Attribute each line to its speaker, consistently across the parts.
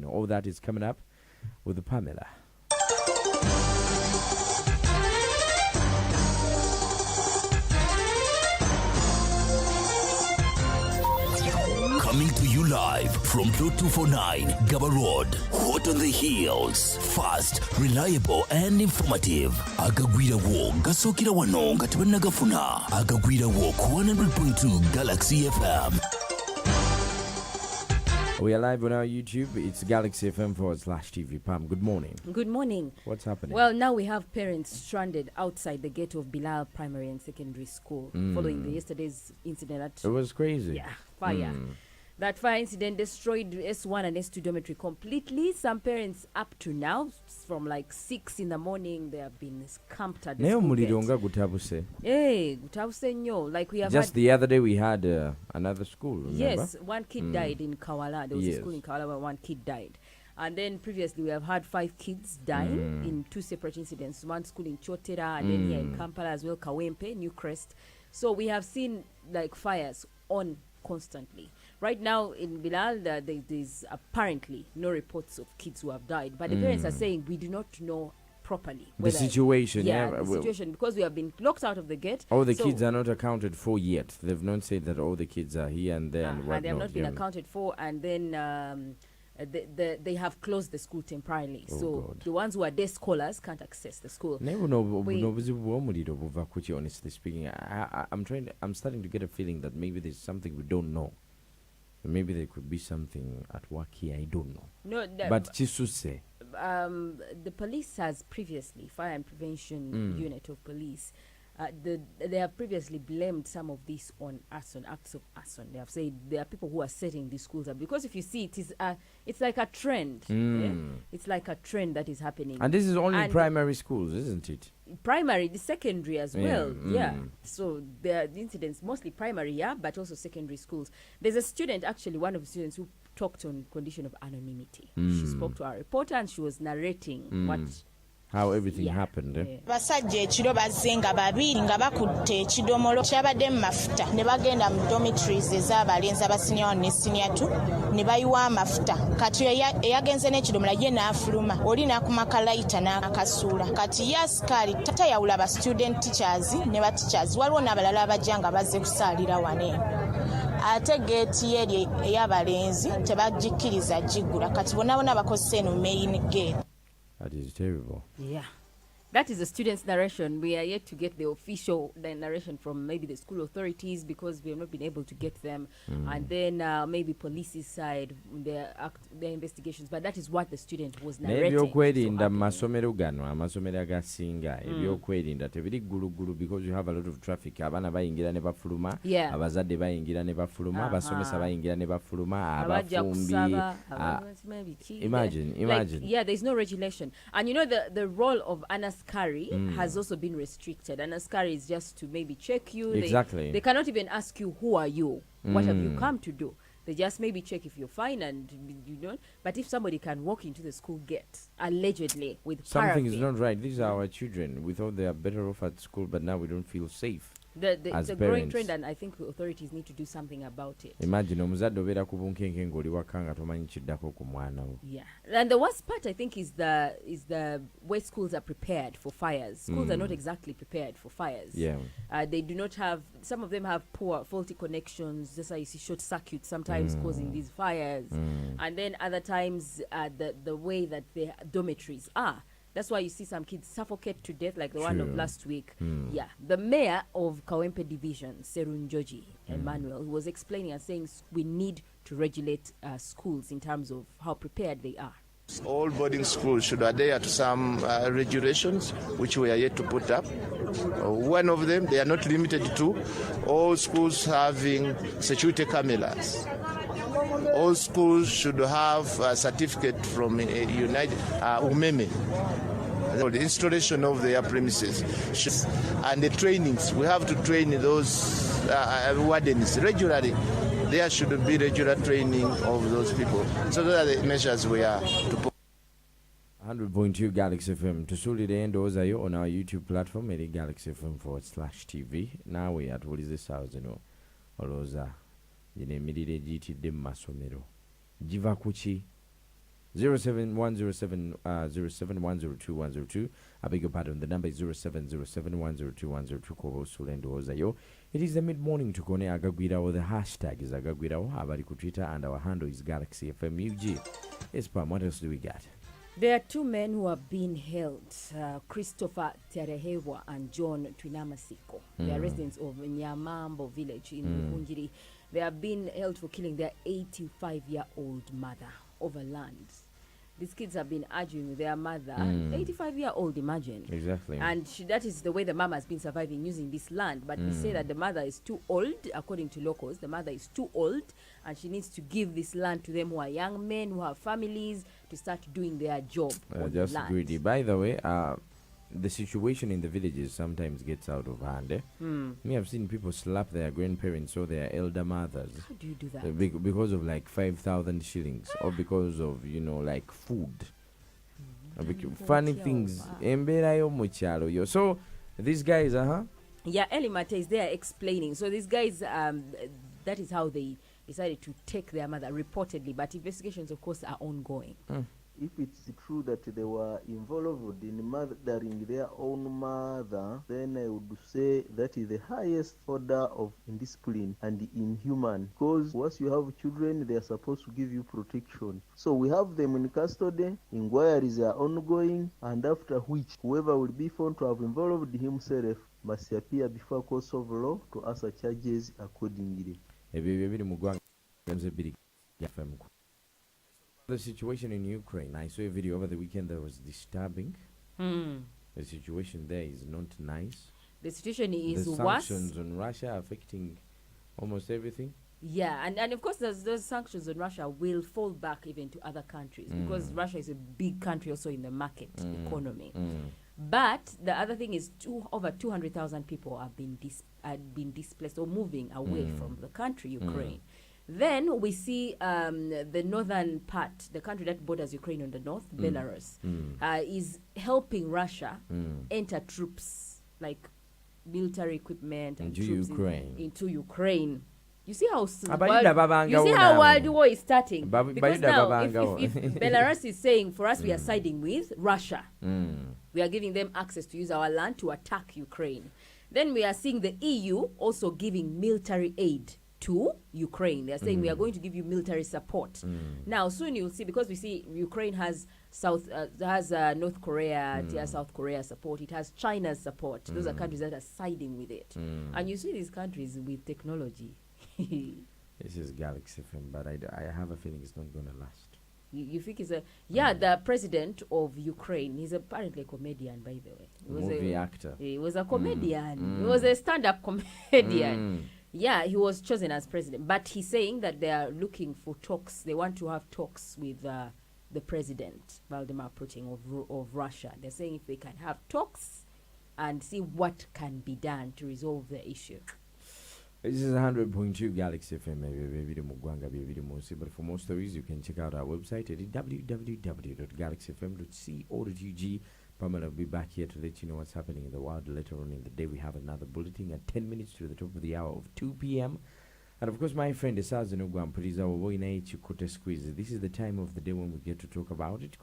Speaker 1: All that is coming up with the Pamela.
Speaker 2: Coming to you live from Plot 249, Gaba Road. Hot on the heels. Fast, reliable, and informative. Agagwira wo, gasokira wano, gatibanagafuna. Agagwira wo, 100.2 Galaxy FM.
Speaker 1: We are live on our YouTube. It's Galaxy FM /TV. Pam, good morning.
Speaker 3: Good morning.
Speaker 1: What's happening?
Speaker 3: Well, now we have parents stranded outside the gate of Bilal Primary and Secondary School following the yesterday's incident.
Speaker 1: It was crazy.
Speaker 3: Yeah, fire. That fire incident destroyed S1 and S2 dormitory completely. Some parents up to now, from like 6 in the morning, they have been camped at the school gate. Hey, gutabuse nyo. Like we have
Speaker 1: just the other day we had another school, remember?
Speaker 3: Yes, one kid died in Kawala. There was a school in Kawala where one kid died. And then previously we have had 5 kids dying in 2 separate incidents. One school in Chotera and then here in Kampala as well, Kawempe, New Crest. So we have seen like fires on constantly. Right now in Bilal, there's apparently no reports of kids who have died. But the parents are saying we do not know properly
Speaker 1: the situation.
Speaker 3: The situation, because we have been locked out of the gate.
Speaker 1: All the kids are not accounted for yet. They've not said that all the kids are here and there.
Speaker 3: And they have not been accounted for. And then they have closed the school temporarily. The ones who are day scholars can't access the school.
Speaker 1: Honestly speaking, I'm starting to get a feeling that maybe there's something we don't know. Maybe there could be something at work here, I don't know.
Speaker 3: No,
Speaker 1: but Chisuse.
Speaker 3: The police has previously, Fire and Prevention Unit of Police, they have previously blamed some of this on arson, acts of arson. They have said there are people who are setting these schools up. Because if you see, it's like a trend. Yeah? It's like a trend that is happening.
Speaker 1: And this is only primary schools, isn't it?
Speaker 3: Primary, the secondary as well. Yeah. So the incidents, mostly primary, but also secondary schools. There's a student, actually, one of the students who talked on condition of anonymity. She spoke to our reporter and she was narrating
Speaker 1: how everything happened.
Speaker 4: Basajja ekiro bazzenga babiri nga bakutte ekidomolo kyabadde mu mafuta ne bagenda mu dormitories ez'abalenzi abasiniya ne senior 2 ne bayiwa amafuta kati eyagenze n'ekidomola ye n'afuluma oli n'akumaka layita n'akasuula kati ye asikali tatayawula ba student teachers ne ba teachers waliwo n'abalala abajja nga bazze kusaalira wane ate geeti eri ey'abalenzi tebagikkiriza giggula kati bonna bakozesa eno main gate.
Speaker 1: That is terrible.
Speaker 3: Yeah. That is the student's narration. We are yet to get the official narration from maybe the school authorities because we have not been able to get them. And then maybe police's side, their investigations. But that is what the student was narrating. Because
Speaker 1: you have a lot of traffic. Yeah. Imagine.
Speaker 3: Yeah, there's no regulation. And you know the role of Anaskari has also been restricted. Anaskari is just to maybe check you.
Speaker 1: Exactly.
Speaker 3: They cannot even ask you, who are you? What have you come to do? They just maybe check if you're fine and you don't. But if somebody can walk into the school gate, allegedly, with
Speaker 1: something is not right. These are our children. We thought they are better off at school, but now we don't feel safe.
Speaker 3: It's a growing trend, and I think authorities need to do something about it.
Speaker 1: Imagine,
Speaker 3: yeah. And the worst part, I think, is the way schools are prepared for fires. Schools are not exactly prepared for fires.
Speaker 1: Yeah.
Speaker 3: They do not have. Some of them have poor, faulty connections. Just like you see short circuits sometimes causing these fires, and then other times the way that the dormitories are. That's why you see some kids suffocate to death, like the one of last week. Yeah, the mayor of Kawempe Division, Serunjoji Emmanuel, was explaining and saying we need to regulate schools in terms of how prepared they are.
Speaker 5: All boarding schools should adhere to some regulations which we are yet to put up. One of them, they are not limited to all schools having security cameras. All schools should have a certificate from UMEME. The installation of their premises and the trainings. We have to train those wardens regularly. There should be regular training of those people. So those are the measures we are to put.
Speaker 1: 100.2 Galaxy FM. To solely the end, those are you on our YouTube platform, Galaxy FM /TV. Now we at what is this house, Oloza. Yinemirire jitidde mu masomero. Jiva kuki? 0710707102102. I beg your pardon. The number is 07071022102. Kobo Sulendo Ozayo. It is the mid-morning to Kone Agagwira. The hashtag is Agagwira. Abari ku Twitter, and our handle is Galaxy FM UG. Yes, Pam, what else do we got?
Speaker 3: There are two men who have been held, Christopher Terehewa and John Twinamasiko. They are residents of Nyamambo village in Ungiri. They have been held for killing their 85-year-old mother over land. These kids have been arguing with their mother, 85-year-old, imagine.
Speaker 1: Exactly.
Speaker 3: And that is the way the mama has been surviving using this land. But they say that the mother is too old, according to locals. The mother is too old, and she needs to give this land to them who are young men, who have families, to start doing their job on
Speaker 1: just
Speaker 3: the land.
Speaker 1: greedy. By the way, the situation in the villages sometimes gets out of hand. Me, I've seen people slap their grandparents or their elder mothers.
Speaker 3: How do you do that?
Speaker 1: Because of like 5,000 shillings, or because of, like food. Funny things. So these guys,
Speaker 3: Yeah, Ellie Mate is there explaining. So these guys, that is how they decided to take their mother, reportedly. But investigations, of course, are ongoing.
Speaker 6: If it's true that they were involved in murdering their own mother, then I would say that is the highest order of indiscipline and inhuman. Because once you have children, they are supposed to give you protection. So we have them in custody, inquiries are ongoing, and after which whoever will be found to have involved himself must appear before courts of law to answer charges accordingly.
Speaker 1: The situation in Ukraine, I saw a video over the weekend that was disturbing. The situation there is not nice.
Speaker 3: The situation is
Speaker 1: the
Speaker 3: worse.
Speaker 1: Sanctions on Russia affecting almost everything.
Speaker 3: Yeah, and of course those sanctions on Russia will fall back even to other countries because Russia is a big country also in the market economy. But the other thing is over 200,000 people have been displaced or moving away from the country, Ukraine. Then we see the northern part, the country that borders Ukraine on the north, Belarus, is helping Russia enter troops, like military equipment and troops into Ukraine. You see how World War is starting? Because now, if Belarus is saying, for us, we are siding with Russia. We are giving them access to use our land to attack Ukraine. Then we are seeing the EU also giving military aid to Ukraine. They are saying we are going to give you military support. Now soon you'll see, because we see Ukraine has North Korea, it has South Korea support, it has China's support. Those are countries that are siding with it. And you see these countries with technology.
Speaker 1: This is Galaxy FM, but I have a feeling it's not going to last.
Speaker 3: You think it's the president of Ukraine, he's apparently a comedian, by the way. He was
Speaker 1: movie actor.
Speaker 3: He was a comedian. He was a stand-up comedian. Yeah, he was chosen as president. But he's saying that they are looking for talks. They want to have talks with the president, Vladimir Putin of Russia. They're saying if they can have talks and see what can be done to resolve the issue.
Speaker 1: This is 100.2 Galaxy FM. But for more stories, you can check out our website at www.galaxyfm.co.ug. Pamela will be back here to let you know what's happening in the world later on in the day. We have another bulletin at 10 minutes to the top of the hour of 2 p.m. And of course, my friend, this is the time of the day when we get to talk about it.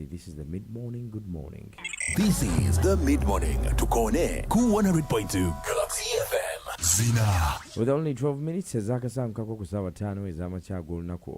Speaker 1: This is the mid-morning. Good morning.
Speaker 2: This is the mid-morning to Kone Ku 100.2 Galaxy FM. Zzina.
Speaker 1: With only 12 minutes, ezaka saa mkako kusawa tano ezama chago lunaku